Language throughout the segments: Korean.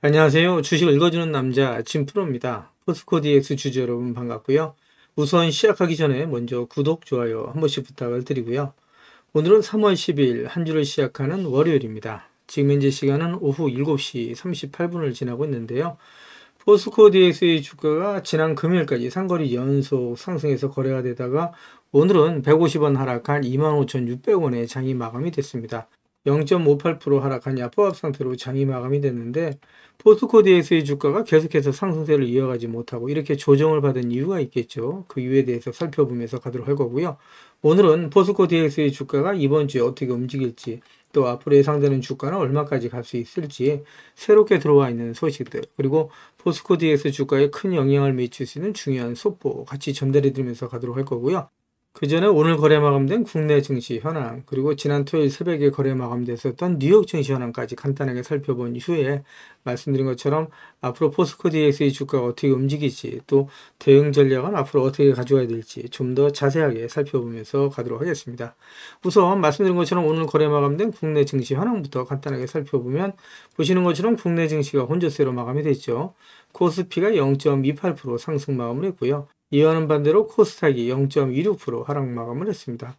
안녕하세요. 주식을 읽어주는 남자 진프로입니다. 포스코 DX 주주 여러분 반갑고요. 우선 시작하기 전에 먼저 구독, 좋아요 한 번씩 부탁을 드리고요. 오늘은 3월 10일 한 주를 시작하는 월요일입니다. 지금 현재 시간은 오후 7시 38분을 지나고 있는데요. 포스코 DX의 주가가 지난 금요일까지 상거리 연속 상승해서 거래가 되다가 오늘은 150원 하락한 25,600원에 장이 마감이 됐습니다. 0.58% 하락한 야포합 상태로 장이 마감이 됐는데 포스코 DX의 주가가 계속해서 상승세를 이어가지 못하고 이렇게 조정을 받은 이유가 있겠죠. 그 이유에 대해서 살펴보면서 가도록 할 거고요. 오늘은 포스코 DX의 주가가 이번 주에 어떻게 움직일지 또 앞으로 예상되는 주가는 얼마까지 갈 수 있을지 새롭게 들어와 있는 소식들 그리고 포스코 DX 주가에 큰 영향을 미칠 수 있는 중요한 속보 같이 전달해 드리면서 가도록 할 거고요. 그 전에 오늘 거래 마감된 국내 증시 현황, 그리고 지난 토요일 새벽에 거래 마감됐었던 뉴욕 증시 현황까지 간단하게 살펴본 이후에 말씀드린 것처럼 앞으로 포스코 DX의 주가가 어떻게 움직일지, 또 대응 전략은 앞으로 어떻게 가져가야 될지 좀 더 자세하게 살펴보면서 가도록 하겠습니다. 우선 말씀드린 것처럼 오늘 거래 마감된 국내 증시 현황부터 간단하게 살펴보면 보시는 것처럼 국내 증시가 혼조세로 마감이 됐죠. 코스피가 0.28% 상승 마감을 했고요. 이와는 반대로 코스닥이 0.26% 하락 마감을 했습니다.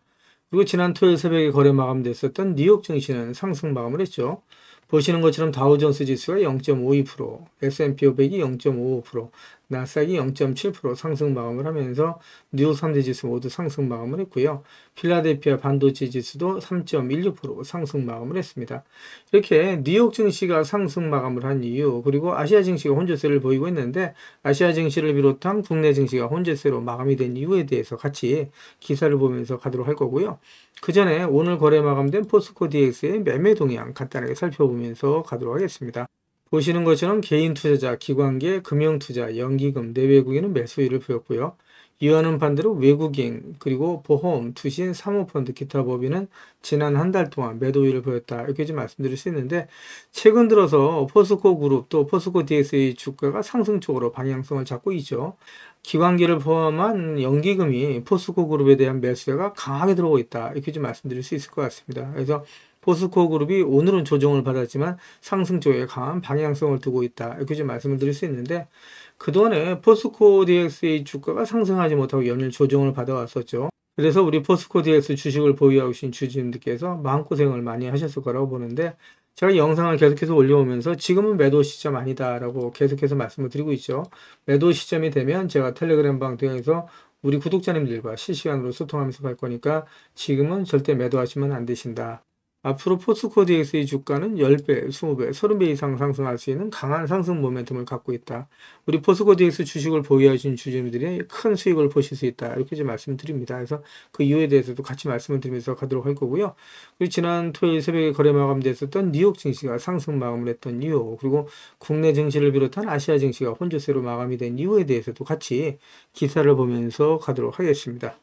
그리고 지난 토요일 새벽에 거래 마감됐었던 뉴욕 증시는 상승 마감을 했죠. 보시는 것처럼 다우존스 지수가 0.52%, S&P 500이 0.55%, 나스닥이 0.7% 상승 마감을 하면서 뉴욕 3대 지수 모두 상승 마감을 했고요. 필라델피아 반도체 지수도 3.16% 상승 마감을 했습니다. 이렇게 뉴욕 증시가 상승 마감을 한 이유, 그리고 아시아 증시가 혼조세를 보이고 있는데 아시아 증시를 비롯한 국내 증시가 혼조세로 마감이 된 이유에 대해서 같이 기사를 보면서 가도록 할 거고요. 그 전에 오늘 거래 마감된 포스코 DX의 매매 동향 간단하게 살펴보면서 가도록 하겠습니다. 보시는 것처럼 개인 투자자, 기관계, 금융투자, 연기금, 내외국인은 매수율을 보였고요. 이와는 반대로 외국인, 그리고 보험, 투신, 사모펀드, 기타 법인은 지난 한 달 동안 매도율을 보였다. 이렇게 좀 말씀드릴 수 있는데 최근 들어서 포스코 그룹 또 포스코 DX의 주가가 상승 쪽으로 방향성을 잡고 있죠. 기관계를 포함한 연기금이 포스코 그룹에 대한 매수가 강하게 들어오고 있다. 이렇게 좀 말씀드릴 수 있을 것 같습니다. 그래서 포스코 그룹이 오늘은 조정을 받았지만 상승 쪽에 강한 방향성을 두고 있다. 이렇게 좀 말씀을 드릴 수 있는데 그동안에 포스코 DX의 주가가 상승하지 못하고 연일 조정을 받아왔었죠. 그래서 우리 포스코 DX 주식을 보유하고 계신 주주님들께서 마음고생을 많이 하셨을 거라고 보는데 제가 영상을 계속해서 올려오면서 지금은 매도 시점 아니다라고 계속해서 말씀을 드리고 있죠. 매도 시점이 되면 제가 텔레그램 방 통해서 우리 구독자님들과 실시간으로 소통하면서 갈 거니까 지금은 절대 매도하시면 안 되신다. 앞으로 포스코 DX의 주가는 10배, 20배, 30배 이상 상승할 수 있는 강한 상승 모멘텀을 갖고 있다. 우리 포스코 DX 주식을 보유하신 주주님들이 큰 수익을 보실 수 있다. 이렇게 좀 말씀드립니다. 그래서 그 이유에 대해서도 같이 말씀을 드리면서 가도록 할 거고요. 그리고 지난 토요일 새벽에 거래 마감됐었던 뉴욕 증시가 상승 마감을 했던 이유, 그리고 국내 증시를 비롯한 아시아 증시가 혼조세로 마감이 된 이유에 대해서도 같이 기사를 보면서 가도록 하겠습니다.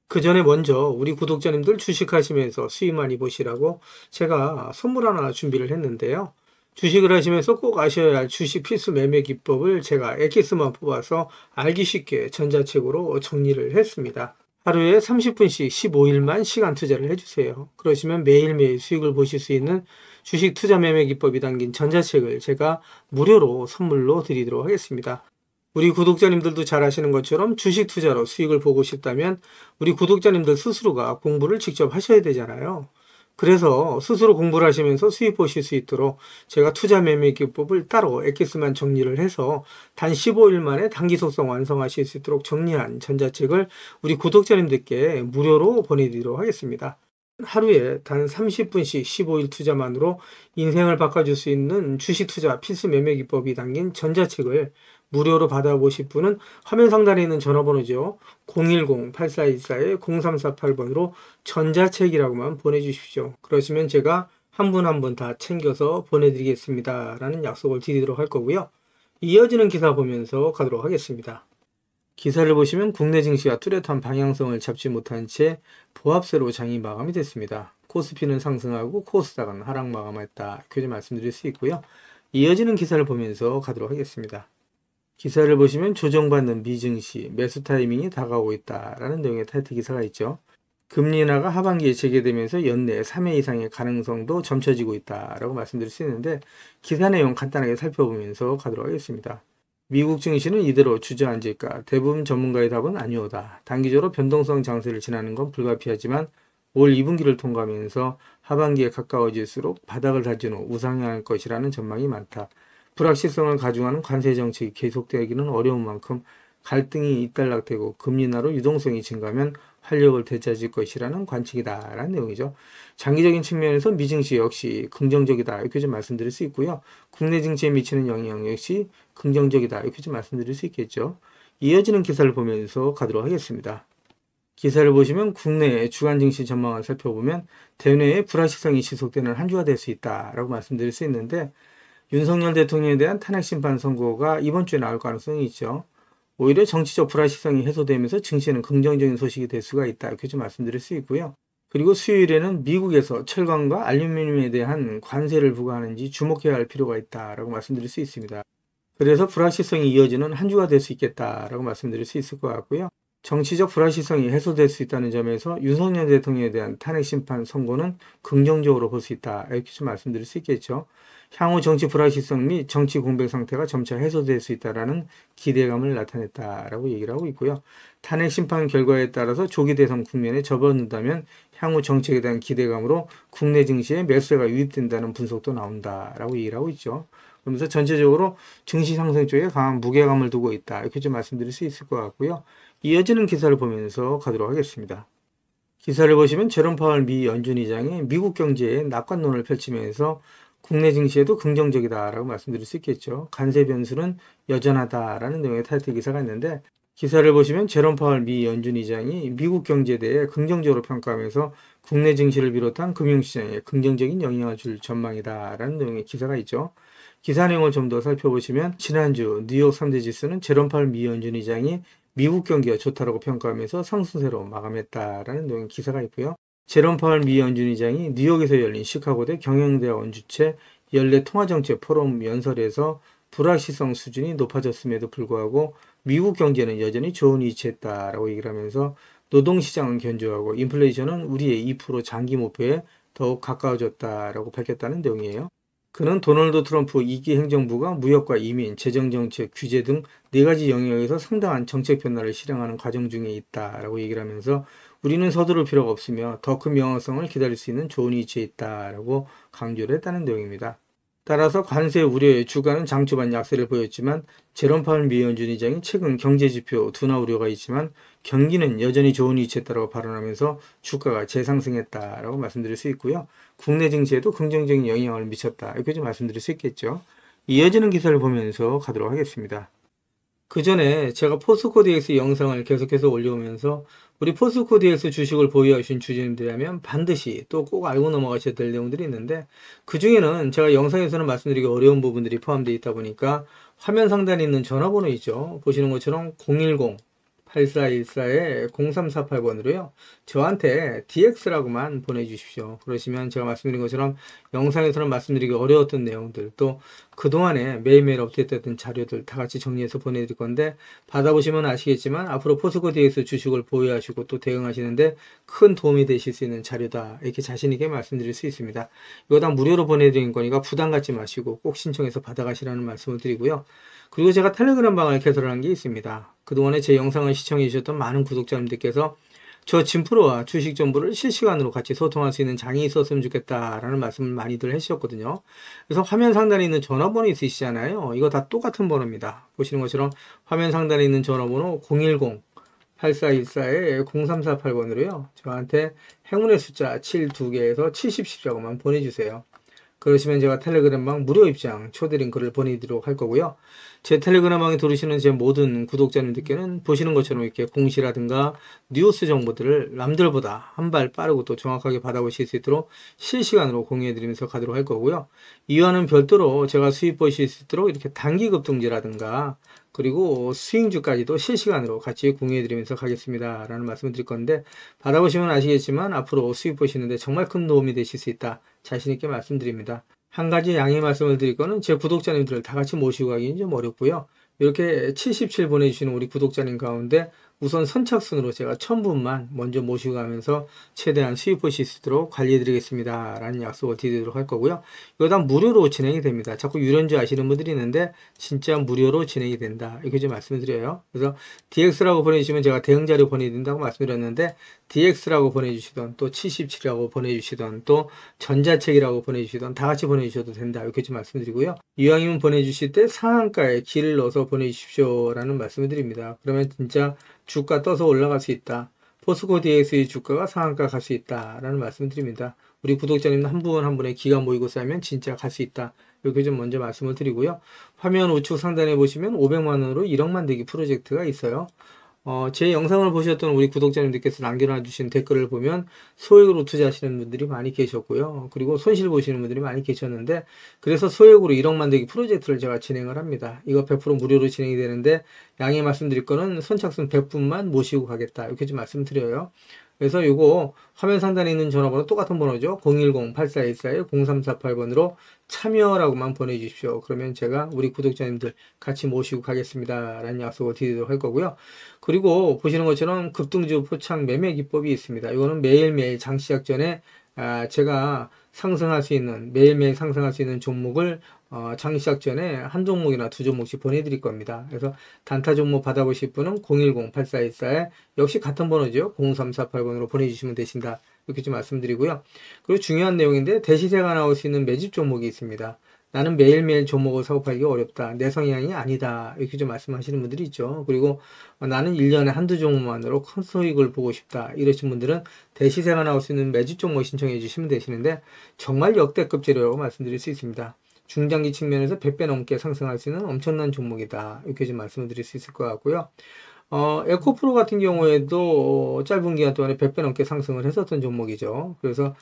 그 전에 먼저 우리 구독자님들 주식하시면서 수익 많이 보시라고 제가 선물 하나 준비를 했는데요. 주식을 하시면서 꼭 아셔야 할 주식 필수 매매 기법을 제가 엑기스만 뽑아서 알기 쉽게 전자책으로 정리를 했습니다. 하루에 30분씩 15일만 시간 투자를 해주세요. 그러시면 매일매일 수익을 보실 수 있는 주식 투자 매매 기법이 담긴 전자책을 제가 무료로 선물로 드리도록 하겠습니다. 우리 구독자님들도 잘 아시는 것처럼 주식 투자로 수익을 보고 싶다면 우리 구독자님들 스스로가 공부를 직접 하셔야 되잖아요. 그래서 스스로 공부를 하시면서 수익 보실 수 있도록 제가 투자 매매 기법을 따로 엑기스만 정리를 해서 단 15일 만에 단기 속성 완성하실 수 있도록 정리한 전자책을 우리 구독자님들께 무료로 보내드리도록 하겠습니다. 하루에 단 30분씩 15일 투자만으로 인생을 바꿔줄 수 있는 주식 투자 필수 매매 기법이 담긴 전자책을 무료로 받아보실 분은 화면 상단에 있는 전화번호죠. 010-8414-0348번으로 전자책이라고만 보내주십시오. 그러시면 제가 한 분 한 분 다 챙겨서 보내드리겠습니다. 라는 약속을 드리도록 할 거고요. 이어지는 기사 보면서 가도록 하겠습니다. 기사를 보시면 국내 증시가 뚜렷한 방향성을 잡지 못한 채 보합세로 장이 마감이 됐습니다. 코스피는 상승하고 코스닥은 하락 마감했다. 이렇게 말씀드릴 수 있고요. 이어지는 기사를 보면서 가도록 하겠습니다. 기사를 보시면 조정받는 미증시, 매수 타이밍이 다가오고 있다라는 내용의 타이틀 기사가 있죠. 금리 인하가 하반기에 재개되면서 연내 3회 이상의 가능성도 점쳐지고 있다라고 말씀드릴 수 있는데 기사 내용 간단하게 살펴보면서 가도록 하겠습니다. 미국 증시는 이대로 주저앉을까? 대부분 전문가의 답은 아니오다. 단기적으로 변동성 장세를 지나는 건 불가피하지만 올 2분기를 통과하면서 하반기에 가까워질수록 바닥을 다진 후 우상향할 것이라는 전망이 많다. 불확실성을 가중하는 관세 정책이 계속되기는 어려운 만큼 갈등이 잇달락되고 금리 인하로 유동성이 증가하면 활력을 되찾을 것이라는 관측이다라는 내용이죠. 장기적인 측면에서 미증시 역시 긍정적이다 이렇게 좀 말씀드릴 수 있고요. 국내 증시에 미치는 영향 역시 긍정적이다 이렇게 좀 말씀드릴 수 있겠죠. 이어지는 기사를 보면서 가도록 하겠습니다. 기사를 보시면 국내 주간 증시 전망을 살펴보면 대내의 불확실성이 지속되는 한 주가 될 수 있다라고 말씀드릴 수 있는데 윤석열 대통령에 대한 탄핵 심판 선고가 이번 주에 나올 가능성이 있죠. 오히려 정치적 불확실성이 해소되면서 증시는 긍정적인 소식이 될 수가 있다 이렇게 좀 말씀드릴 수 있고요. 그리고 수요일에는 미국에서 철강과 알루미늄에 대한 관세를 부과하는지 주목해야 할 필요가 있다라고 말씀드릴 수 있습니다. 그래서 불확실성이 이어지는 한 주가 될 수 있겠다라고 말씀드릴 수 있을 것 같고요. 정치적 불확실성이 해소될 수 있다는 점에서 윤석열 대통령에 대한 탄핵 심판 선고는 긍정적으로 볼 수 있다 이렇게 좀 말씀드릴 수 있겠죠. 향후 정치 불확실성 및 정치 공백 상태가 점차 해소될 수 있다는 기대감을 나타냈다라고 얘기를 하고 있고요. 탄핵 심판 결과에 따라서 조기 대선 국면에 접어든다면 향후 정책에 대한 기대감으로 국내 증시에 매수세가 유입된다는 분석도 나온다라고 얘기를 하고 있죠. 그러면서 전체적으로 증시 상승 쪽에 강한 무게감을 두고 있다 이렇게 좀 말씀드릴 수 있을 것 같고요. 이어지는 기사를 보면서 가도록 하겠습니다. 기사를 보시면 제롬 파월 미 연준 의장이 미국 경제에 낙관론을 펼치면서 국내 증시에도 긍정적이다라고 말씀드릴 수 있겠죠. 관세 변수는 여전하다라는 내용의 타이틀 기사가 있는데 기사를 보시면 제롬 파월 미 연준 의장이 미국 경제에 대해 긍정적으로 평가하면서 국내 증시를 비롯한 금융시장에 긍정적인 영향을 줄 전망이다라는 내용의 기사가 있죠. 기사 내용을 좀 더 살펴보시면 지난주 뉴욕 3대 지수는 제롬 파월 미 연준 의장이 미국 경기가 좋다라고 평가하면서 상승세로 마감했다라는 내용의 기사가 있고요. 제롬 파월 미 연준 의장이 뉴욕에서 열린 시카고대 경영대학원 주최 연례 통화정책 포럼 연설에서 불확실성 수준이 높아졌음에도 불구하고 미국 경제는 여전히 좋은 위치했다라고 얘기를 하면서 노동시장은 견조하고 인플레이션은 우리의 2% 장기 목표에 더욱 가까워졌다라고 밝혔다는 내용이에요. 그는 도널드 트럼프 2기 행정부가 무역과 이민, 재정정책, 규제 등 4가지 영역에서 상당한 정책 변화를 실행하는 과정 중에 있다라고 얘기를 하면서 우리는 서두를 필요가 없으며 더 큰 명확성을 기다릴 수 있는 좋은 위치에 있다라고 강조를 했다는 내용입니다. 따라서 관세 우려의 주가는 장 초반 약세를 보였지만 제롬 파월 미 연준 의장이 최근 경제지표 둔화 우려가 있지만 경기는 여전히 좋은 위치에 있다고 발언하면서 주가가 재상승했다라고 말씀드릴 수 있고요. 국내 증시에도 긍정적인 영향을 미쳤다 이렇게 좀 말씀드릴 수 있겠죠. 이어지는 기사를 보면서 가도록 하겠습니다. 그 전에 제가 포스코DX 영상을 계속해서 올려오면서 우리 포스코DX 주식을 보유하신 주주님들이라면 반드시 또 꼭 알고 넘어가셔야 될 내용들이 있는데 그 중에는 제가 영상에서는 말씀드리기 어려운 부분들이 포함되어 있다 보니까 화면 상단에 있는 전화번호 있죠. 보시는 것처럼 010-8414-0348번으로요. 저한테 DX라고만 보내주십시오. 그러시면 제가 말씀드린 것처럼 영상에서는 말씀드리기 어려웠던 내용들 또 그동안에 매일매일 업데이트했던 자료들 다 같이 정리해서 보내드릴 건데 받아보시면 아시겠지만 앞으로 포스코DX 주식을 보유하시고 또 대응하시는데 큰 도움이 되실 수 있는 자료다 이렇게 자신있게 말씀드릴 수 있습니다. 이거 다 무료로 보내드린 거니까 부담 갖지 마시고 꼭 신청해서 받아가시라는 말씀을 드리고요. 그리고 제가 텔레그램 방을 개설한 게 있습니다. 그동안에 제 영상을 시청해 주셨던 많은 구독자님들께서 저 진프로와 주식 정보를 실시간으로 같이 소통할 수 있는 장이 있었으면 좋겠다라는 말씀을 많이들 해주셨거든요. 그래서 화면 상단에 있는 전화번호 있으시잖아요. 이거 다 똑같은 번호입니다. 보시는 것처럼 화면 상단에 있는 전화번호 010-8414-0348번으로요. 저한테 행운의 숫자 7 2개에서 70숫자고만 보내주세요. 그러시면 제가 텔레그램방 무료 입장 초대 링크를 보내드리도록 할 거고요. 제 텔레그램방에 들어오시는 제 모든 구독자님들께는 보시는 것처럼 이렇게 공시라든가 뉴스 정보들을 남들보다 한 발 빠르고 또 정확하게 받아보실 수 있도록 실시간으로 공유해드리면서 가도록 할 거고요. 이와는 별도로 제가 수입 보실 수 있도록 이렇게 단기 급등주라든가 그리고 스윙주까지도 실시간으로 같이 공유해드리면서 가겠습니다 라는 말씀을 드릴 건데 받아보시면 아시겠지만 앞으로 수입 보시는데 정말 큰 도움이 되실 수 있다 자신있게 말씀드립니다. 한 가지 양해 말씀을 드릴 거는 제 구독자님들을 다 같이 모시고 가기는 좀 어렵고요. 이렇게 77 보내주시는 우리 구독자님 가운데 우선 선착순으로 제가 1000분만 먼저 모시고 가면서 최대한 수익 보실 수 있도록 관리해 드리겠습니다 라는 약속을 드리도록 할 거고요. 이거 다 무료로 진행이 됩니다. 자꾸 유료인지 아시는 분들이 있는데 진짜 무료로 진행이 된다 이렇게 좀 말씀을 드려요. 그래서 DX라고 보내주시면 제가 대응 자료 보내드린다고 말씀드렸는데 DX라고 보내주시던 또 77이라고 보내주시던 또 전자책이라고 보내주시던 다 같이 보내주셔도 된다 이렇게 좀 말씀드리고요. 이왕이면 보내주실 때 상한가에 길을 넣어서 보내주십시오 라는 말씀을 드립니다. 그러면 진짜 주가 떠서 올라갈 수 있다. 포스코 DX의 주가가 상한가 갈 수 있다 라는 말씀을 드립니다. 우리 구독자님 한 분 한 분의 기가 모이고 쌓이면 진짜 갈 수 있다. 이렇게 좀 먼저 말씀을 드리고요. 화면 우측 상단에 보시면 500만원으로 1억 만들기 프로젝트가 있어요. 제 영상을 보셨던 우리 구독자님들께서 남겨놔주신 댓글을 보면 소액으로 투자하시는 분들이 많이 계셨고요. 그리고 손실 보시는 분들이 많이 계셨는데 그래서 소액으로 1억 만들기 프로젝트를 제가 진행을 합니다. 이거 100% 무료로 진행이 되는데 양해 말씀드릴 거는 선착순 100분만 모시고 가겠다. 이렇게 좀 말씀드려요. 그래서 요거 화면 상단에 있는 전화번호 똑같은 번호죠. 010-8414-0348번으로 참여라고만 보내주십시오. 그러면 제가 우리 구독자님들 같이 모시고 가겠습니다 라는 약속을 드리도록 할 거고요. 그리고 보시는 것처럼 급등주 포착 매매 기법이 있습니다. 이거는 매일매일 장 시작 전에 제가 상승할 수 있는 매일매일 상승할 수 있는 종목을 장 시작 전에 한 종목이나 두 종목씩 보내드릴 겁니다. 그래서 단타 종목 받아보실 분은 010-8414에 역시 같은 번호죠. 0348번으로 보내주시면 되신다. 이렇게 좀 말씀드리고요. 그리고 중요한 내용인데 대시세가 나올 수 있는 매집 종목이 있습니다. 나는 매일매일 종목을 사고 팔기가 어렵다. 내 성향이 아니다. 이렇게 좀 말씀하시는 분들이 있죠. 그리고 나는 1년에 한두 종목만으로 큰 수익을 보고 싶다. 이러신 분들은 대시세가 나올 수 있는 매집 종목 신청해 주시면 되시는데 정말 역대급 재료라고 말씀드릴 수 있습니다. 중장기 측면에서 100배 넘게 상승할 수 있는 엄청난 종목이다. 이렇게 좀 말씀을 드릴 수 있을 것 같고요. 에코프로 같은 경우에도 짧은 기간 동안에 100배 넘게 상승을 했었던 종목이죠. 그래서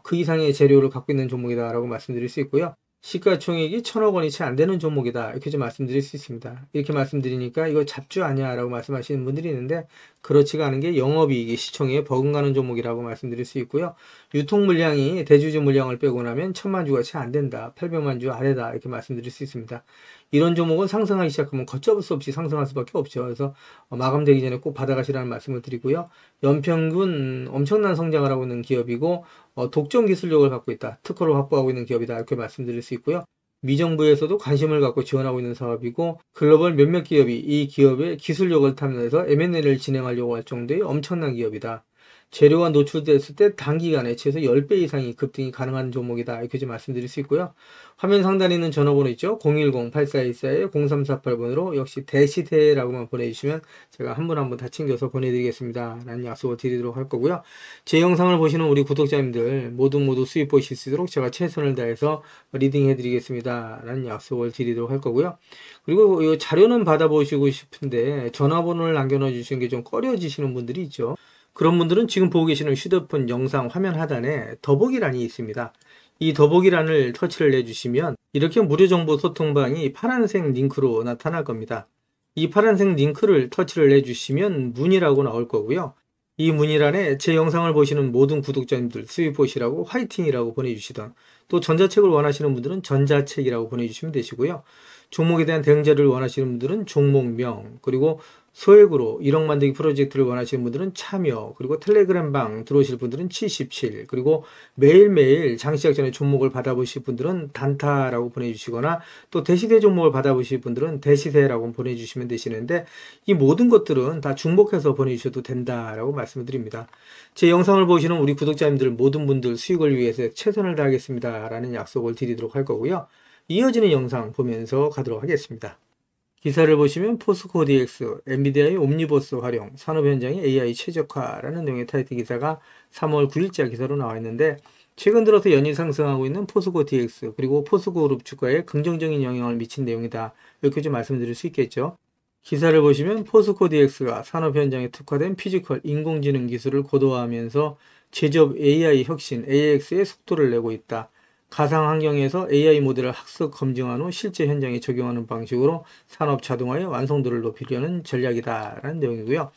그 이상의 재료를 갖고 있는 종목이다라고 말씀드릴 수 있고요. 시가총액이 1000억 원이 채 안 되는 종목이다. 이렇게 좀 말씀드릴 수 있습니다. 이렇게 말씀드리니까 이거 잡주 아니야 라고 말씀하시는 분들이 있는데 그렇지가 않은 게 영업이익이 시총에 버금가는 종목이라고 말씀드릴 수 있고요. 유통 물량이 대주주 물량을 빼고 나면 1000만 주가 채 안 된다. 800만 주 아래다. 이렇게 말씀드릴 수 있습니다. 이런 종목은 상승하기 시작하면 걷잡을 수 없이 상승할 수밖에 없죠. 그래서 마감되기 전에 꼭 받아가시라는 말씀을 드리고요. 연평균 엄청난 성장을 하고 있는 기업이고 독점 기술력을 갖고 있다. 특허를 확보하고 있는 기업이다. 이렇게 말씀드릴 수 있고요. 미정부에서도 관심을 갖고 지원하고 있는 사업이고 글로벌 몇몇 기업이 이 기업의 기술력을 탐내서 M&A를 진행하려고 할 정도의 엄청난 기업이다. 재료가 노출됐을 때 단기간에 최소 10배 이상이 급등이 가능한 종목이다. 이렇게 좀 말씀드릴 수 있고요. 화면 상단에 있는 전화번호 있죠. 010-8414-0348번으로 역시 대시대라고만 보내주시면 제가 한 분 한 분 다 챙겨서 보내드리겠습니다 라는 약속을 드리도록 할 거고요. 제 영상을 보시는 우리 구독자님들 모두 수익 보실 수 있도록 제가 최선을 다해서 리딩 해드리겠습니다 라는 약속을 드리도록 할 거고요. 그리고 이 자료는 받아보시고 싶은데 전화번호를 남겨놔 주시는 게 좀 꺼려지시는 분들이 있죠. 그런 분들은 지금 보고 계시는 휴대폰 영상 화면 하단에 더보기란이 있습니다. 이 더보기란을 터치를 해주시면 이렇게 무료 정보 소통방이 파란색 링크로 나타날 겁니다. 이 파란색 링크를 터치를 해주시면 문의라고 나올 거고요. 이 문의란에 제 영상을 보시는 모든 구독자님들 수익 보시라고 화이팅이라고 보내주시던 또 전자책을 원하시는 분들은 전자책이라고 보내주시면 되시고요. 종목에 대한 대응 자료를 원하시는 분들은 종목명 그리고 소액으로 1억 만들기 프로젝트를 원하시는 분들은 참여 그리고 텔레그램방 들어오실 분들은 77 그리고 매일매일 장시작 전에 종목을 받아보실 분들은 단타라고 보내주시거나 또 대시세 종목을 받아보실 분들은 대시세라고 보내주시면 되시는데 이 모든 것들은 다 중복해서 보내주셔도 된다라고 말씀을 드립니다. 제 영상을 보시는 우리 구독자님들 모든 분들 수익을 위해서 최선을 다하겠습니다 라는 약속을 드리도록 할 거고요. 이어지는 영상 보면서 가도록 하겠습니다. 기사를 보시면 포스코 DX, 엔비디아의 옴니버스 활용, 산업 현장의 AI 최적화라는 내용의 타이틀 기사가 3월 9일자 기사로 나와 있는데 최근 들어서 연일 상승하고 있는 포스코 DX 그리고 포스코 그룹 주가에 긍정적인 영향을 미친 내용이다. 이렇게 좀 말씀드릴 수 있겠죠. 기사를 보시면 포스코 DX가 산업 현장에 특화된 피지컬 인공지능 기술을 고도화하면서 제조업 AI 혁신 AX의 속도를 내고 있다. 가상 환경에서 AI 모델을 학습 검증한 후 실제 현장에 적용하는 방식으로 산업 자동화의 완성도를 높이려는 전략이다라는 내용이고요.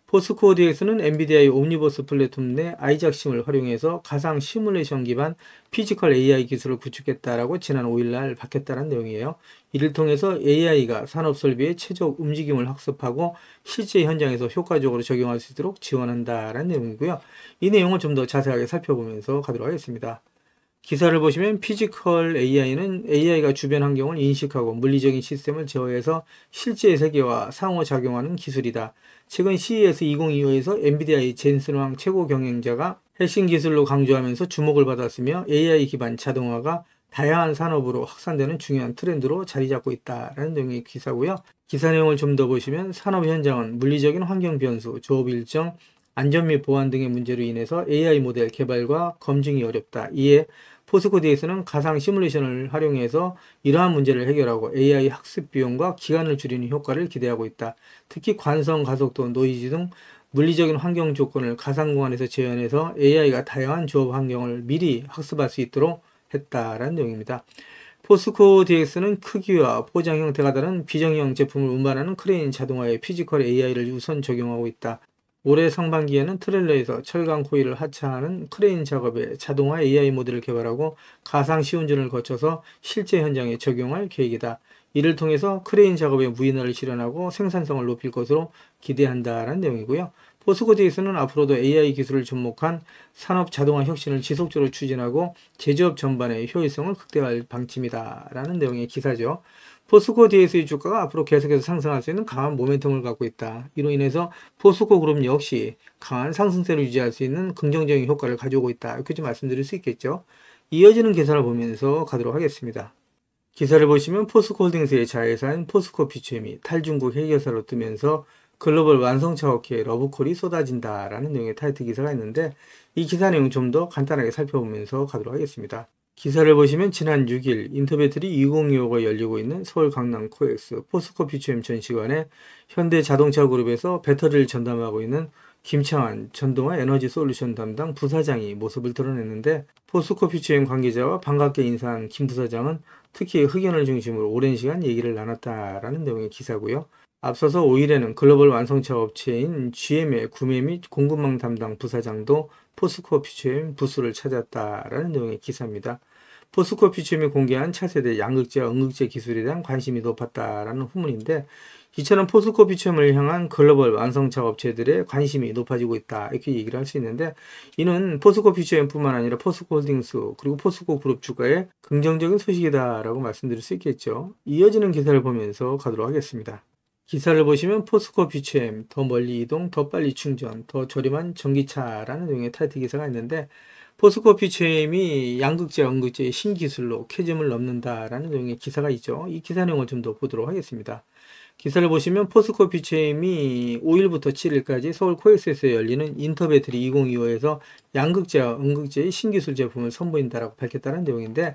포스코 DX는 엔비디아의 옴니버스 플랫폼 내 아이작심을 활용해서 가상 시뮬레이션 기반 피지컬 AI 기술을 구축했다라고 지난 5일날 밝혔다는 내용이에요. 이를 통해서 AI가 산업 설비의 최적 움직임을 학습하고 실제 현장에서 효과적으로 적용할 수 있도록 지원한다라는 내용이고요. 이 내용을 좀 더 자세하게 살펴보면서 가도록 하겠습니다. 기사를 보시면 피지컬 AI는 AI가 주변 환경을 인식하고 물리적인 시스템을 제어해서 실제 세계와 상호작용하는 기술이다. 최근 CES 2025에서 엔비디아의 젠슨 왕 최고 경영자가 핵심 기술로 강조하면서 주목을 받았으며 AI 기반 자동화가 다양한 산업으로 확산되는 중요한 트렌드로 자리 잡고 있다라는 내용의 기사고요. 기사 내용을 좀 더 보시면 산업 현장은 물리적인 환경 변수, 조업 일정, 안전 및 보안 등의 문제로 인해서 AI 모델 개발과 검증이 어렵다. 이에 포스코 DX는 가상 시뮬레이션을 활용해서 이러한 문제를 해결하고 AI 학습 비용과 기간을 줄이는 효과를 기대하고 있다. 특히 관성, 가속도, 노이즈 등 물리적인 환경 조건을 가상 공간에서 재현해서 AI가 다양한 조업 환경을 미리 학습할 수 있도록 했다라는 내용입니다. 포스코 DX는 크기와 포장 형태가 다른 비정형 제품을 운반하는 크레인 자동화의 피지컬 AI를 우선 적용하고 있다. 올해 상반기에는 트레일러에서 철강 코일을 하차하는 크레인 작업에 자동화 AI 모델을 개발하고 가상 시운전을 거쳐서 실제 현장에 적용할 계획이다. 이를 통해서 크레인 작업의 무인화를 실현하고 생산성을 높일 것으로 기대한다는 내용이고요. 포스코 DX는 앞으로도 AI 기술을 접목한 산업 자동화 혁신을 지속적으로 추진하고 제조업 전반의 효율성을 극대화할 방침이다 라는 내용의 기사죠. 포스코 DX의 주가가 앞으로 계속해서 상승할 수 있는 강한 모멘텀을 갖고 있다. 이로 인해서 포스코 그룹 역시 강한 상승세를 유지할 수 있는 긍정적인 효과를 가져오고 있다. 이렇게 좀 말씀드릴 수 있겠죠. 이어지는 기사를 보면서 가도록 하겠습니다. 기사를 보시면 포스코홀딩스의 자회사인 포스코 피처엠이 탈중국 해결사로 뜨면서 글로벌 완성차 업계에 러브콜이 쏟아진다라는 내용의 타이틀 기사가 있는데 이 기사 내용 좀 더 간단하게 살펴보면서 가도록 하겠습니다. 기사를 보시면 지난 6일 인터배터리 2025가 열리고 있는 서울 강남 코엑스 포스코 피처엠 전시관에 현대자동차 그룹에서 배터리를 전담하고 있는 김창환 전동화 에너지 솔루션 담당 부사장이 모습을 드러냈는데 포스코 피처엠 관계자와 반갑게 인사한 김 부사장은 특히 흑연을 중심으로 오랜 시간 얘기를 나눴다라는 내용의 기사고요. 앞서서 5일에는 글로벌 완성차 업체인 GM의 구매 및 공급망 담당 부사장도 포스코 피처엠 부스를 찾았다라는 내용의 기사입니다. 포스코 피처엠이 공개한 차세대 양극재와 음극재 기술에 대한 관심이 높았다라는 후문인데 이처럼 포스코 피처엠을 향한 글로벌 완성차 업체들의 관심이 높아지고 있다 이렇게 얘기를 할 수 있는데 이는 포스코 피처엠뿐만 아니라 포스코 홀딩스 그리고 포스코 그룹 주가에 긍정적인 소식이다라고 말씀드릴 수 있겠죠. 이어지는 기사를 보면서 가도록 하겠습니다. 기사를 보시면 포스코 피처엠 더 멀리 이동, 더 빨리 충전, 더 저렴한 전기차라는 내용의 타이틀 기사가 있는데 포스코 피처엠이 양극재와 음극재의 신기술로 캐즘을 넘는다라는 내용의 기사가 있죠. 이 기사 내용을 좀 더 보도록 하겠습니다. 기사를 보시면 포스코 피처엠이 5일부터 7일까지 서울 코엑스에서 열리는 인터배터리 2025에서 양극재와 음극재의 신기술 제품을 선보인다라고 밝혔다는 내용인데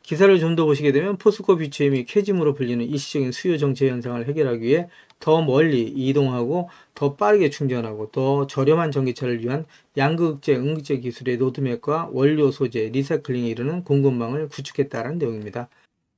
기사를 좀 더 보시게 되면 포스코 피처엠이 캐즘으로 불리는 일시적인 수요 정체 현상을 해결하기 위해 더 멀리 이동하고 더 빠르게 충전하고 더 저렴한 전기차를 위한 양극재, 음극재 기술의 로드맵과 원료 소재, 리사이클링에 이르는 공급망을 구축했다는 내용입니다.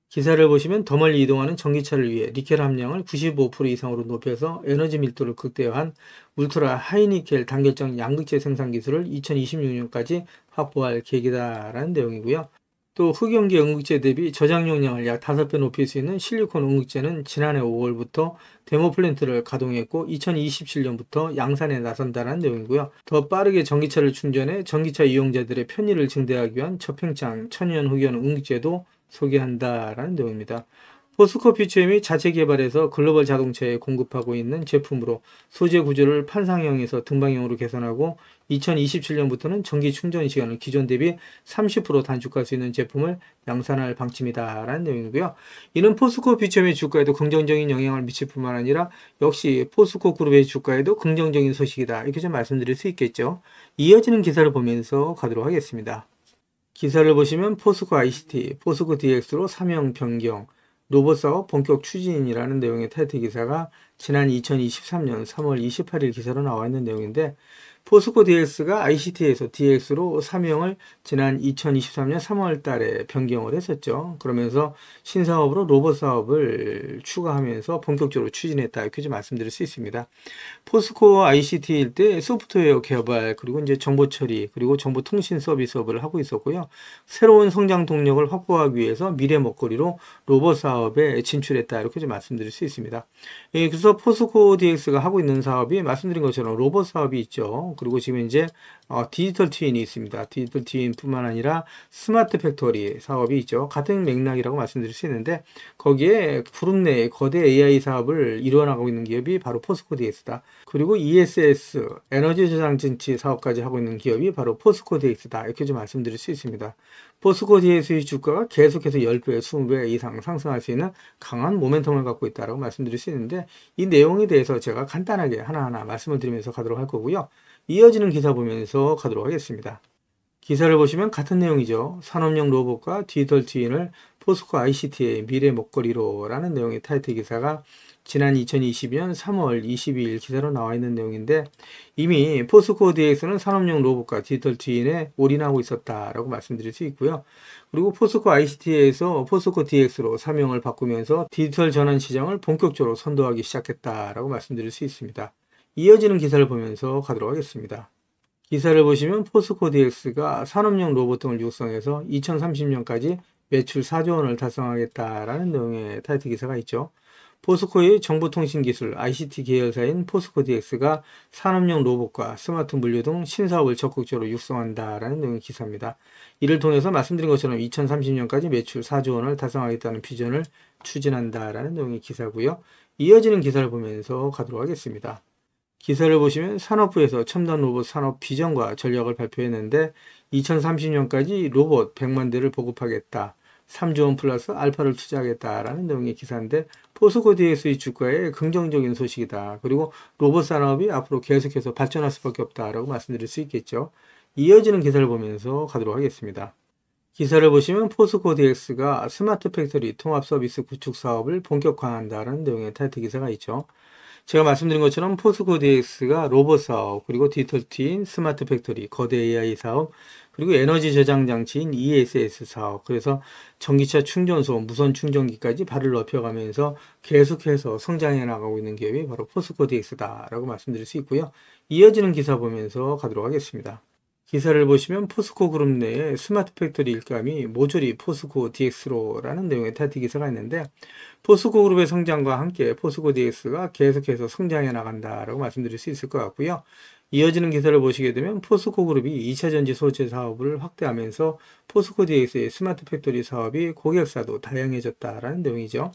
기사를 보시면 더 멀리 이동하는 전기차를 위해 니켈 함량을 95% 이상으로 높여서 에너지 밀도를 극대화한 울트라 하이니켈 단결정 양극재 생산 기술을 2026년까지 확보할 계획이다라는 내용이고요. 또 흑연기 음극재 대비 저장 용량을 약 5배 높일 수 있는 실리콘 음극재는 지난해 5월부터 데모 플랜트를 가동했고 2027년부터 양산에 나선다는 내용이고요. 더 빠르게 전기차를 충전해 전기차 이용자들의 편의를 증대하기 위한 저팽창 천연 흑연 음극재도 소개한다라는 내용입니다. 포스코 피처엠이 자체 개발해서 글로벌 자동차에 공급하고 있는 제품으로 소재 구조를 판상형에서 등방형으로 개선하고 2027년부터는 전기 충전 시간을 기존 대비 30% 단축할 수 있는 제품을 양산할 방침이다라는 내용이고요. 이는 포스코 피처엠의 주가에도 긍정적인 영향을 미칠 뿐만 아니라 역시 포스코 그룹의 주가에도 긍정적인 소식이다 이렇게 좀 말씀드릴 수 있겠죠. 이어지는 기사를 보면서 가도록 하겠습니다. 기사를 보시면 포스코 ICT, 포스코 DX로 사명 변경, 로봇 사업 본격 추진이라는 내용의 타이틀 기사가 지난 2023년 3월 28일 기사로 나와 있는 내용인데 포스코 DX가 ICT에서 DX로 사명을 지난 2023년 3월 달에 변경을 했었죠. 그러면서 신사업으로 로봇 사업을 추가하면서 본격적으로 추진했다. 이렇게 좀 말씀드릴 수 있습니다. 포스코 ICT일 때 소프트웨어 개발, 그리고 이제 정보 처리, 그리고 정보통신 서비스업을 하고 있었고요. 새로운 성장 동력을 확보하기 위해서 미래 먹거리로 로봇 사업에 진출했다. 이렇게 좀 말씀드릴 수 있습니다. 예, 그래서 포스코 DX가 하고 있는 사업이 말씀드린 것처럼 로봇 사업이 있죠. 그리고 지금 이제 디지털 트윈이 있습니다. 디지털 트윈뿐만 아니라 스마트 팩토리 사업이 있죠. 같은 맥락이라고 말씀드릴 수 있는데 거기에 그룹 내 거대 AI 사업을 이루어나가고 있는 기업이 바로 포스코 DX다. 그리고 ESS 에너지 저장 장치 사업까지 하고 있는 기업이 바로 포스코 DX다. 이렇게 좀 말씀드릴 수 있습니다. 포스코 DX의 주가가 계속해서 10배, 20배 이상 상승할 수 있는 강한 모멘텀을 갖고 있다고 말씀드릴 수 있는데 이 내용에 대해서 제가 간단하게 하나하나 말씀을 드리면서 가도록 할 거고요. 이어지는 기사 보면서 가도록 하겠습니다. 기사를 보시면 같은 내용이죠. 산업용 로봇과 디지털 트윈을 포스코 ICT의 미래 먹거리로 라는 내용의 타이틀 기사가 지난 2022년 3월 22일 기사로 나와 있는 내용인데 이미 포스코 DX는 산업용 로봇과 디지털 트윈에 올인하고 있었다라고 말씀드릴 수 있고요. 그리고 포스코 ICT에서 포스코 DX로 사명을 바꾸면서 디지털 전환 시장을 본격적으로 선도하기 시작했다라고 말씀드릴 수 있습니다. 이어지는 기사를 보면서 가도록 하겠습니다. 기사를 보시면 포스코 DX가 산업용 로봇 등을 육성해서 2030년까지 매출 4조 원을 달성하겠다라는 내용의 타이틀 기사가 있죠. 포스코의 정보통신기술 ICT 계열사인 포스코 DX가 산업용 로봇과 스마트 물류 등 신사업을 적극적으로 육성한다라는 내용의 기사입니다. 이를 통해서 말씀드린 것처럼 2030년까지 매출 4조 원을 달성하겠다는 비전을 추진한다라는 내용의 기사고요. 이어지는 기사를 보면서 가도록 하겠습니다. 기사를 보시면 산업부에서 첨단 로봇 산업 비전과 전략을 발표했는데 2030년까지 로봇 100만 대를 보급하겠다. 3조 원 플러스 알파를 투자하겠다라는 내용의 기사인데 포스코 DX의 주가에 긍정적인 소식이다. 그리고 로봇 산업이 앞으로 계속해서 발전할 수밖에 없다라고 말씀드릴 수 있겠죠. 이어지는 기사를 보면서 가도록 하겠습니다. 기사를 보시면 포스코 DX가 스마트 팩토리 통합 서비스 구축 사업을 본격화한다는 내용의 타이틀 기사가 있죠. 제가 말씀드린 것처럼 포스코 DX가 로봇 사업, 그리고 디지털 트윈, 스마트 팩토리, 거대 AI 사업, 그리고 에너지 저장 장치인 ESS 사업, 그래서 전기차 충전소, 무선 충전기까지 발을 넓혀가면서 계속해서 성장해 나가고 있는 기업이 바로 포스코 DX다라고 말씀드릴 수 있고요. 이어지는 기사 보면서 가도록 하겠습니다. 기사를 보시면 포스코 그룹 내에 스마트 팩토리 일감이 모조리 포스코 DX로라는 내용의 타이틀 기사가 있는데 포스코 그룹의 성장과 함께 포스코 DX가 계속해서 성장해 나간다라고 말씀드릴 수 있을 것 같고요. 이어지는 기사를 보시게 되면 포스코 그룹이 2차 전지 소재 사업을 확대하면서 포스코 DX의 스마트 팩토리 사업이 고객사도 다양해졌다라는 내용이죠.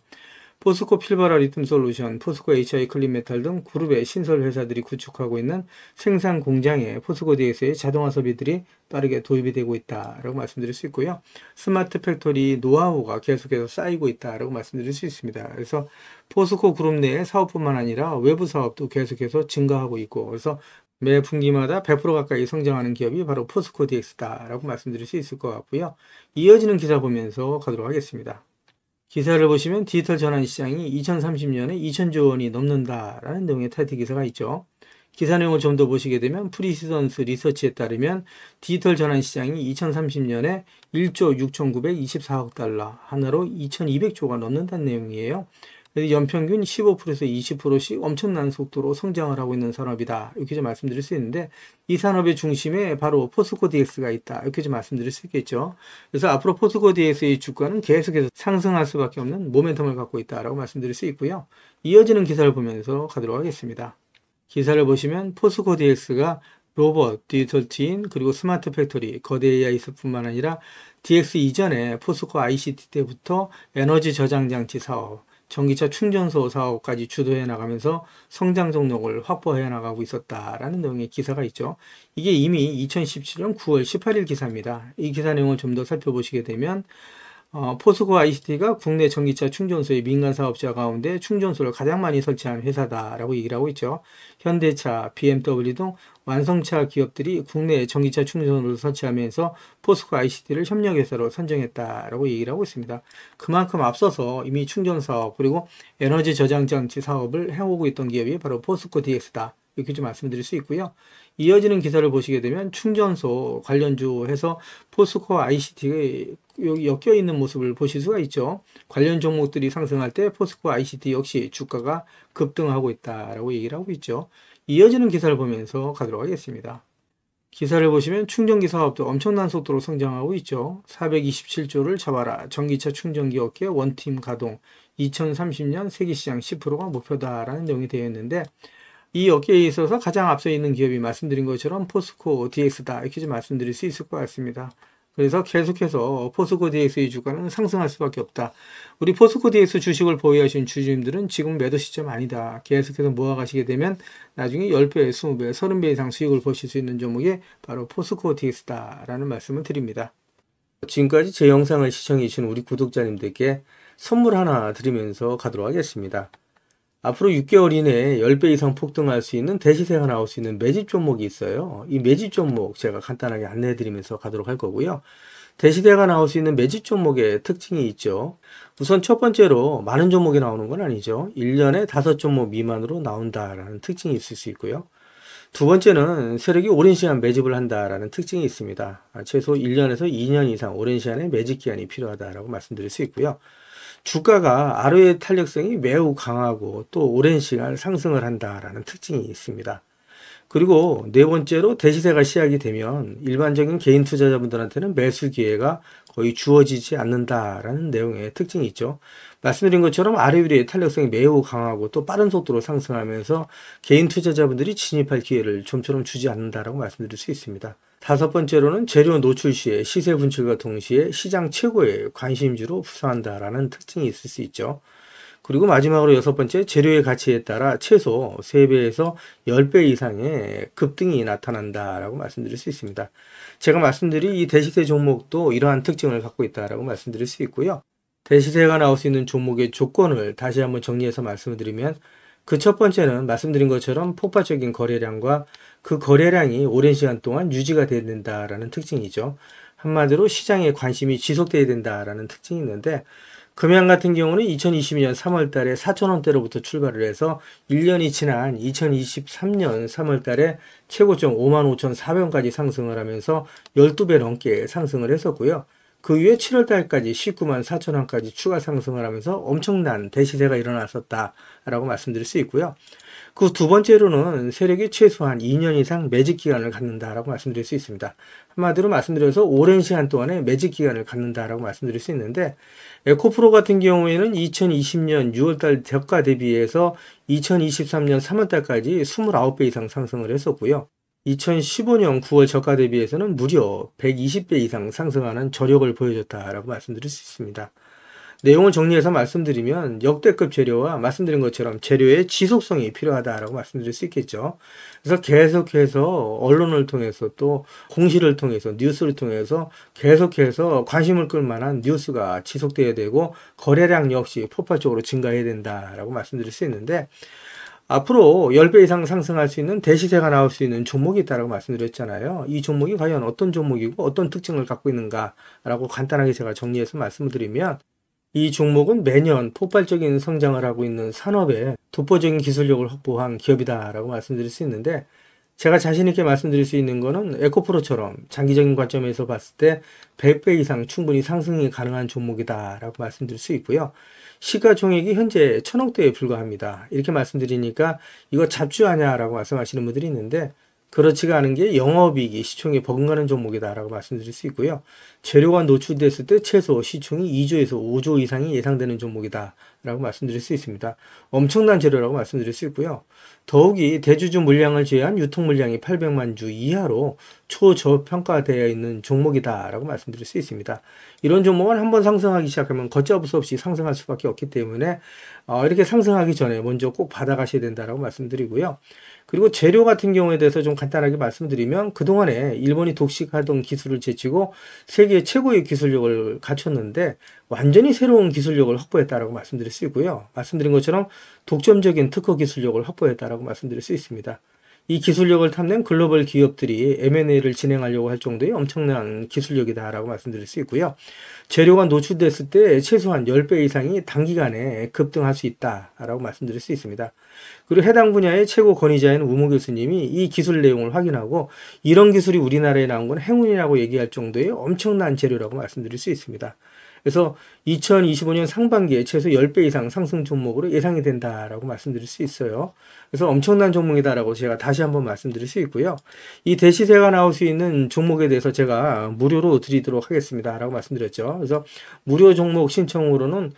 포스코 필버라 리튬 솔루션, 포스코 HI 클린 메탈 등 그룹의 신설 회사들이 구축하고 있는 생산 공장에 포스코 DX의 자동화 설비들이 빠르게 도입이 되고 있다라고 말씀드릴 수 있고요. 스마트 팩토리 노하우가 계속해서 쌓이고 있다라고 말씀드릴 수 있습니다. 그래서 포스코 그룹 내의 사업뿐만 아니라 외부 사업도 계속해서 증가하고 있고 그래서 매 분기마다 100% 가까이 성장하는 기업이 바로 포스코 DX다라고 말씀드릴 수 있을 것 같고요. 이어지는 기사 보면서 가도록 하겠습니다. 기사를 보시면 디지털 전환 시장이 2030년에 2천조 원이 넘는다라는 내용의 타이틀 기사가 있죠. 기사 내용을 좀 더 보시게 되면 프리시던스 리서치에 따르면 디지털 전환 시장이 2030년에 1조 6,924억 달러, 하나로 2,200조가 넘는다는 내용이에요. 그래서 연평균 15%에서 20%씩 엄청난 속도로 성장을 하고 있는 산업이다. 이렇게 좀 말씀드릴 수 있는데 이 산업의 중심에 바로 포스코 DX가 있다. 이렇게 좀 말씀드릴 수 있겠죠. 그래서 앞으로 포스코 DX의 주가는 계속해서 상승할 수밖에 없는 모멘텀을 갖고 있다라고 말씀드릴 수 있고요. 이어지는 기사를 보면서 가도록 하겠습니다. 기사를 보시면 포스코 DX가 로봇, 디지털 트윈, 그리고 스마트 팩토리, 거대 AI뿐만 아니라 DX 이전에 포스코 ICT 때부터 에너지 저장 장치 사업, 전기차 충전소 사업까지 주도해 나가면서 성장 동력을 확보해 나가고 있었다라는 내용의 기사가 있죠. 이게 이미 2017년 9월 18일 기사입니다. 이 기사 내용을 좀 더 살펴보시게 되면 포스코 ICT가 국내 전기차 충전소의 민간 사업자 가운데 충전소를 가장 많이 설치한 회사다라고 얘기를 하고 있죠. 현대차, BMW 등 완성차 기업들이 국내 전기차 충전소를 설치하면서 포스코 ICT를 협력회사로 선정했다라고 얘기를 하고 있습니다. 그만큼 앞서서 이미 충전 사업 그리고 에너지 저장 장치 사업을 해오고 있던 기업이 바로 포스코 DX다. 이렇게 좀 말씀드릴 수 있고요. 이어지는 기사를 보시게 되면 충전소 관련주 해서 포스코 ICT가 여기 엮여 있는 모습을 보실 수가 있죠. 관련 종목들이 상승할 때 포스코 ICT 역시 주가가 급등하고 있다라고 얘기를 하고 있죠. 이어지는 기사를 보면서 가도록 하겠습니다. 기사를 보시면 충전기 사업도 엄청난 속도로 성장하고 있죠. 427조를 잡아라. 전기차 충전기 업계 원팀 가동. 2030년 세계시장 10%가 목표다라는 내용이 되어 있는데, 이 업계에 있어서 가장 앞서 있는 기업이 말씀드린 것처럼 포스코 DX다 이렇게 좀 말씀드릴 수 있을 것 같습니다. 그래서 계속해서 포스코 DX의 주가는 상승할 수밖에 없다. 우리 포스코 DX 주식을 보유하신 주주님들은 지금 매도 시점 아니다. 계속해서 모아가시게 되면 나중에 10배, 20배, 30배 이상 수익을 보실 수 있는 종목이 바로 포스코 DX다라는 말씀을 드립니다. 지금까지 제 영상을 시청해 주신 우리 구독자님들께 선물 하나 드리면서 가도록 하겠습니다. 앞으로 6개월 이내에 10배 이상 폭등할 수 있는 대시세가 나올 수 있는 매집 종목이 있어요. 이 매집 종목 제가 간단하게 안내해 드리면서 가도록 할 거고요. 대시세가 나올 수 있는 매집 종목의 특징이 있죠. 우선 첫 번째로 많은 종목이 나오는 건 아니죠. 1년에 5종목 미만으로 나온다라는 특징이 있을 수 있고요. 두 번째는 세력이 오랜 시간 매집을 한다라는 특징이 있습니다. 최소 1년에서 2년 이상 오랜 시간의 매집 기간이 필요하다라고 말씀드릴 수 있고요. 주가가 ROE 탄력성이 매우 강하고 또 오랜 시간 상승을 한다라는 특징이 있습니다. 그리고 네 번째로 대시세가 시작이 되면 일반적인 개인 투자자분들한테는 매수 기회가 거의 주어지지 않는다라는 내용의 특징이 있죠. 말씀드린 것처럼 ROE의 탄력성이 매우 강하고 또 빠른 속도로 상승하면서 개인 투자자분들이 진입할 기회를 좀처럼 주지 않는다라고 말씀드릴 수 있습니다. 다섯 번째로는 재료 노출 시에 시세 분출과 동시에 시장 최고의 관심주로 부상한다라는 특징이 있을 수 있죠. 그리고 마지막으로 여섯 번째, 재료의 가치에 따라 최소 3배에서 10배 이상의 급등이 나타난다라고 말씀드릴 수 있습니다. 제가 말씀드린 이 대시세 종목도 이러한 특징을 갖고 있다라고 말씀드릴 수 있고요. 대시세가 나올 수 있는 종목의 조건을 다시 한번 정리해서 말씀을 드리면, 그 첫 번째는 말씀드린 것처럼 폭발적인 거래량과 그 거래량이 오랜 시간 동안 유지가 돼야 된다라는 특징이죠. 한마디로 시장에 관심이 지속돼야 된다라는 특징이 있는데, 금양 같은 경우는 2022년 3월 달에 4,000원대로부터 출발을 해서 1년이 지난 2023년 3월 달에 최고점 55,400원까지 상승을 하면서 12배 넘게 상승을 했었고요. 그 이후에 7월 달까지 194,000원까지 추가 상승을 하면서 엄청난 대시세가 일어났었다라고 말씀드릴 수 있고요. 그 두 번째로는 세력이 최소한 2년 이상 매집 기간을 갖는다라고 말씀드릴 수 있습니다. 한마디로 말씀드려서 오랜 시간 동안에 매집 기간을 갖는다라고 말씀드릴 수 있는데, 에코프로 같은 경우에는 2020년 6월달 저가 대비해서 2023년 3월달까지 29배 이상 상승을 했었고요. 2015년 9월 저가 대비해서는 무려 120배 이상 상승하는 저력을 보여줬다라고 말씀드릴 수 있습니다. 내용을 정리해서 말씀드리면 역대급 재료와 말씀드린 것처럼 재료의 지속성이 필요하다라고 말씀드릴 수 있겠죠. 그래서 계속해서 언론을 통해서 또 공시를 통해서 뉴스를 통해서 계속해서 관심을 끌 만한 뉴스가 지속돼야 되고 거래량 역시 폭발적으로 증가해야 된다라고 말씀드릴 수 있는데, 앞으로 10배 이상 상승할 수 있는 대시세가 나올 수 있는 종목이 있다고 말씀드렸잖아요. 이 종목이 과연 어떤 종목이고 어떤 특징을 갖고 있는가라고 간단하게 제가 정리해서 말씀을 드리면, 이 종목은 매년 폭발적인 성장을 하고 있는 산업에 독보적인 기술력을 확보한 기업이다라고 말씀드릴 수 있는데, 제가 자신있게 말씀드릴 수 있는 거는 에코프로처럼 장기적인 관점에서 봤을 때 100배 이상 충분히 상승이 가능한 종목이다라고 말씀드릴 수 있고요. 시가총액이 현재 1,000억대에 불과합니다. 이렇게 말씀드리니까 이거 잡주하냐라고 말씀하시는 분들이 있는데, 그렇지가 않은 게 영업이익이 시총에 버금가는 종목이다라고 말씀드릴 수 있고요. 재료가 노출됐을 때 최소 시총이 2조에서 5조 이상이 예상되는 종목이다라고 말씀드릴 수 있습니다. 엄청난 재료라고 말씀드릴 수 있고요. 더욱이 대주주 물량을 제외한 유통 물량이 800만 주 이하로 초저평가되어 있는 종목이다라고 말씀드릴 수 있습니다. 이런 종목은 한번 상승하기 시작하면 걷잡을 수 없이 상승할 수밖에 없기 때문에 이렇게 상승하기 전에 먼저 꼭 받아가셔야 된다라고 말씀드리고요. 그리고 재료 같은 경우에 대해서 좀 간단하게 말씀드리면, 그동안에 일본이 독식하던 기술을 제치고 세계 최고의 기술력을 갖췄는데 완전히 새로운 기술력을 확보했다라고 말씀드릴 수 있고요. 말씀드린 것처럼 독점적인 특허 기술력을 확보했다라고 말씀드릴 수 있습니다. 이 기술력을 탐낸 글로벌 기업들이 M&A를 진행하려고 할 정도의 엄청난 기술력이다라고 말씀드릴 수 있고요. 재료가 노출됐을 때 최소한 10배 이상이 단기간에 급등할 수 있다라고 말씀드릴 수 있습니다. 그리고 해당 분야의 최고 권위자인 우모 교수님이 이 기술 내용을 확인하고 이런 기술이 우리나라에 나온 건 행운이라고 얘기할 정도의 엄청난 재료라고 말씀드릴 수 있습니다. 그래서 2025년 상반기에 최소 10배 이상 상승 종목으로 예상이 된다라고 말씀드릴 수 있어요. 그래서 엄청난 종목이다라고 제가 다시 한번 말씀드릴 수 있고요. 이 대시세가 나올 수 있는 종목에 대해서 제가 무료로 드리도록 하겠습니다 라고 말씀드렸죠. 그래서 무료 종목 신청으로는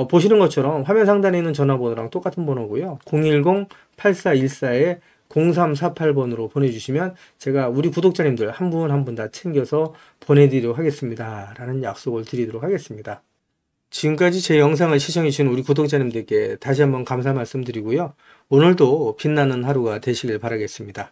보시는 것처럼 화면 상단에 있는 전화번호랑 똑같은 번호고요. 010-8414에 0348번으로 보내주시면 제가 우리 구독자님들 한 분 한 분 다 챙겨서 보내드리도록 하겠습니다 라는 약속을 드리도록 하겠습니다. 지금까지 제 영상을 시청해주신 우리 구독자님들께 다시 한번 감사 말씀드리고요. 오늘도 빛나는 하루가 되시길 바라겠습니다.